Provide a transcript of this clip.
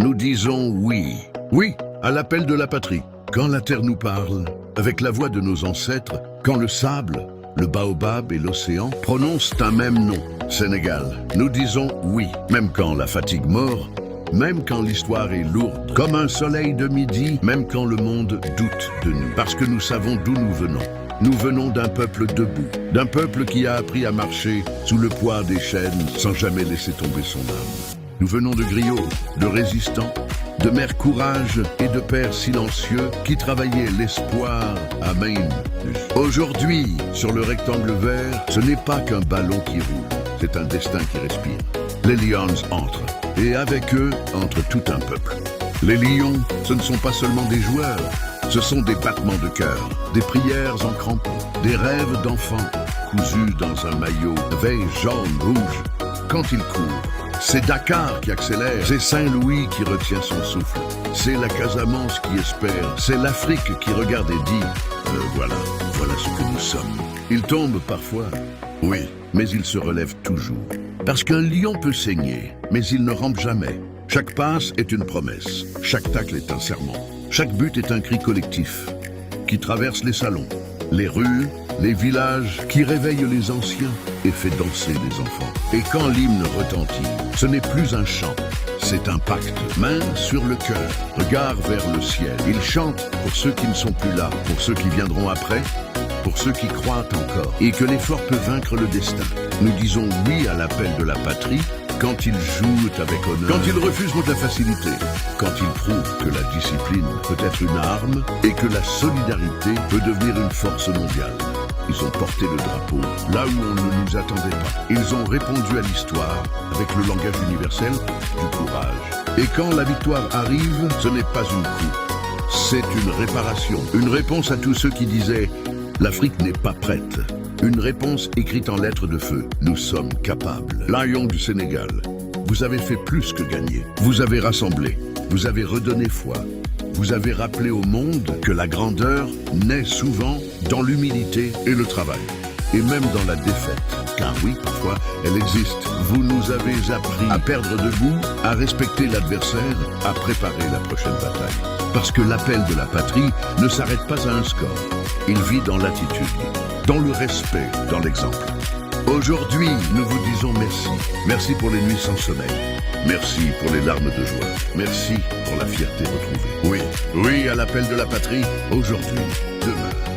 nous disons oui. Oui à l'appel de la patrie. Quand la terre nous parle, avec la voix de nos ancêtres, quand le sable, le baobab et l'océan prononcent un même nom, Sénégal, nous disons oui, même quand la fatigue mord, même quand l'histoire est lourde, comme un soleil de midi, même quand le monde doute de nous, parce que nous savons d'où nous venons. Nous venons d'un peuple debout, d'un peuple qui a appris à marcher sous le poids des chaînes sans jamais laisser tomber son âme. Nous venons de griots, de résistants, de mères courage et de pères silencieux qui travaillaient l'espoir à main. Aujourd'hui, sur le rectangle vert, ce n'est pas qu'un ballon qui roule, c'est un destin qui respire. Les Lions entrent, et avec eux entre tout un peuple. Les lions, ce ne sont pas seulement des joueurs, ce sont des battements de cœur, des prières en crampons, des rêves d'enfants cousus dans un maillot veille jaune, rouge. Quand ils courent, c'est Dakar qui accélère, c'est Saint-Louis qui retient son souffle, c'est la Casamance qui espère, c'est l'Afrique qui regarde et dit voilà ce que nous sommes. Ils tombent parfois, oui, mais ils se relèvent toujours. Parce qu'un lion peut saigner, mais il ne rampe jamais. Chaque passe est une promesse, chaque tacle est un serment, chaque but est un cri collectif qui traverse les salons, les rues, les villages, qui réveille les anciens et fait danser les enfants. Et quand l'hymne retentit, ce n'est plus un chant, c'est un pacte. Main sur le cœur, regard vers le ciel. Ils chantent pour ceux qui ne sont plus là, pour ceux qui viendront après, pour ceux qui croient encore, et que l'effort peut vaincre le destin. Nous disons oui à l'appel de la patrie, quand ils jouent avec honneur, quand ils refusent de la facilité, quand ils prouvent que la discipline peut être une arme et que la solidarité peut devenir une force mondiale. Ils ont porté le drapeau là où on ne nous attendait pas. Ils ont répondu à l'histoire avec le langage universel du courage. Et quand la victoire arrive, ce n'est pas une coupe, c'est une réparation. Une réponse à tous ceux qui disaient « l'Afrique n'est pas prête ». Une réponse écrite en lettres de feu. Nous sommes capables. Lions du Sénégal, vous avez fait plus que gagner. Vous avez rassemblé, vous avez redonné foi. Vous avez rappelé au monde que la grandeur naît souvent dans l'humilité et le travail. Et même dans la défaite. Car oui, parfois, elle existe. Vous nous avez appris à perdre debout, à respecter l'adversaire, à préparer la prochaine bataille. Parce que l'appel de la patrie ne s'arrête pas à un score. Il vit dans l'attitude, dans le respect, dans l'exemple. Aujourd'hui, nous vous disons merci. Merci pour les nuits sans sommeil. Merci pour les larmes de joie. Merci pour la fierté retrouvée. Oui à l'appel de la patrie, aujourd'hui, demain.